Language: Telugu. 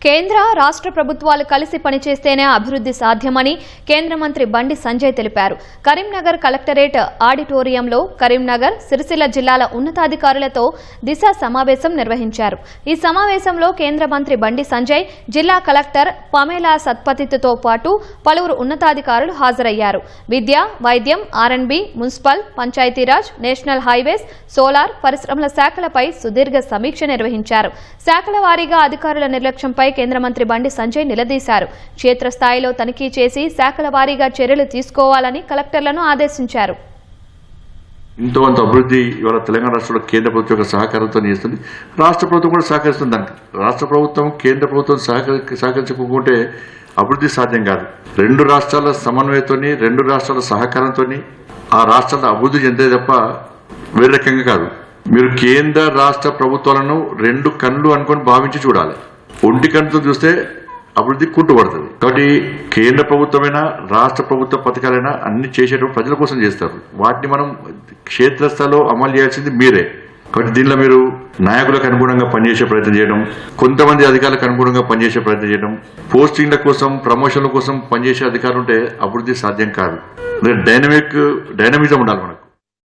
కేంద్ర రాష్ట్ర ప్రభుత్వాలు కలిసి పనిచేస్తేనే అభివృద్ధి సాధ్యమని కేంద్ర మంత్రి బండి సంజయ్ తెలిపారు. కరీంనగర్ కలెక్టరేట్ ఆడిటోరియంలో కరీంనగర్, సిరిసిల్ల జిల్లాల ఉన్నతాధికారులతో దిశ సమావేశం నిర్వహించారు. ఈ సమావేశంలో కేంద్ర మంత్రి బండి సంజయ్, జిల్లా కలెక్టర్ పమేలా సత్పతితో పాటు పలువురు ఉన్నతాధికారులు హాజరయ్యారు. విద్య, వైద్యం, ఆర్ఎండ్బి, municipal, Panchayati Raj, national highways, solar, పరిశ్రమల శాఖలపై సుదీర్ఘ సమీక్ష నిర్వహించారు. శాఖల వారీగా అధికారుల నిర్లక్ష్యంపై కేంద్ర మంత్రి బండి సంజయ్ నిలదీశారు. క్షేత్రస్థాయిలో తనిఖీ చేసి శాఖల వారీగా చర్యలు తీసుకోవాలని కలెక్టర్లను ఆదేశించారు. ఇంతవంత అభివృద్ధి ఇవాళ తెలంగాణ రాష్ట్రంలో కేంద్ర ప్రభుత్వం యొక్క సహకారంతో చేస్తుంది. రాష్ట్ర ప్రభుత్వం కూడా సహకరిస్తుంది. దానికి రాష్ట్ర ప్రభుత్వం, కేంద్ర ప్రభుత్వం సహకరించకపోతే అభివృద్ధి సాధ్యం కాదు. రెండు రాష్ట్రాల సమన్వయంతోని, రెండు రాష్ట్రాల సహకారంతో ఆ రాష్ట్రాల అభివృద్ధి చెందే తప్ప వేరే రకంగా కాదు. మీరు కేంద్ర రాష్ట్ర ప్రభుత్వాలను రెండు కళ్ళు అనుకొని భావించి చూడాలి. ఒంటి కన్నుతో చూస్తే అభివృద్ధి కుంటుపడుతుంది. కాబట్టి కేంద్ర ప్రభుత్వమైనా రాష్ట్ర ప్రభుత్వ పథకాలైనా అన్ని చేసేటప్పుడు ప్రజల కోసం చేస్తారు. వాటిని మనం క్షేత్రస్థాయిలో అమలు చేయాల్సింది మీరే. కాబట్టి దీనిలో మీరు నాయకులకు అనుగుణంగా పనిచేసే ప్రయత్నం చేయడం, కొంతమంది అధికారులకు అనుగుణంగా పనిచేసే ప్రయత్నం చేయడం, పోస్టింగ్ల కోసం, ప్రమోషన్ల కోసం పనిచేసే అధికారులు ఉంటే అభివృద్ధి సాధ్యం కాదు. డైనమిజం ఉండాలి మనకు.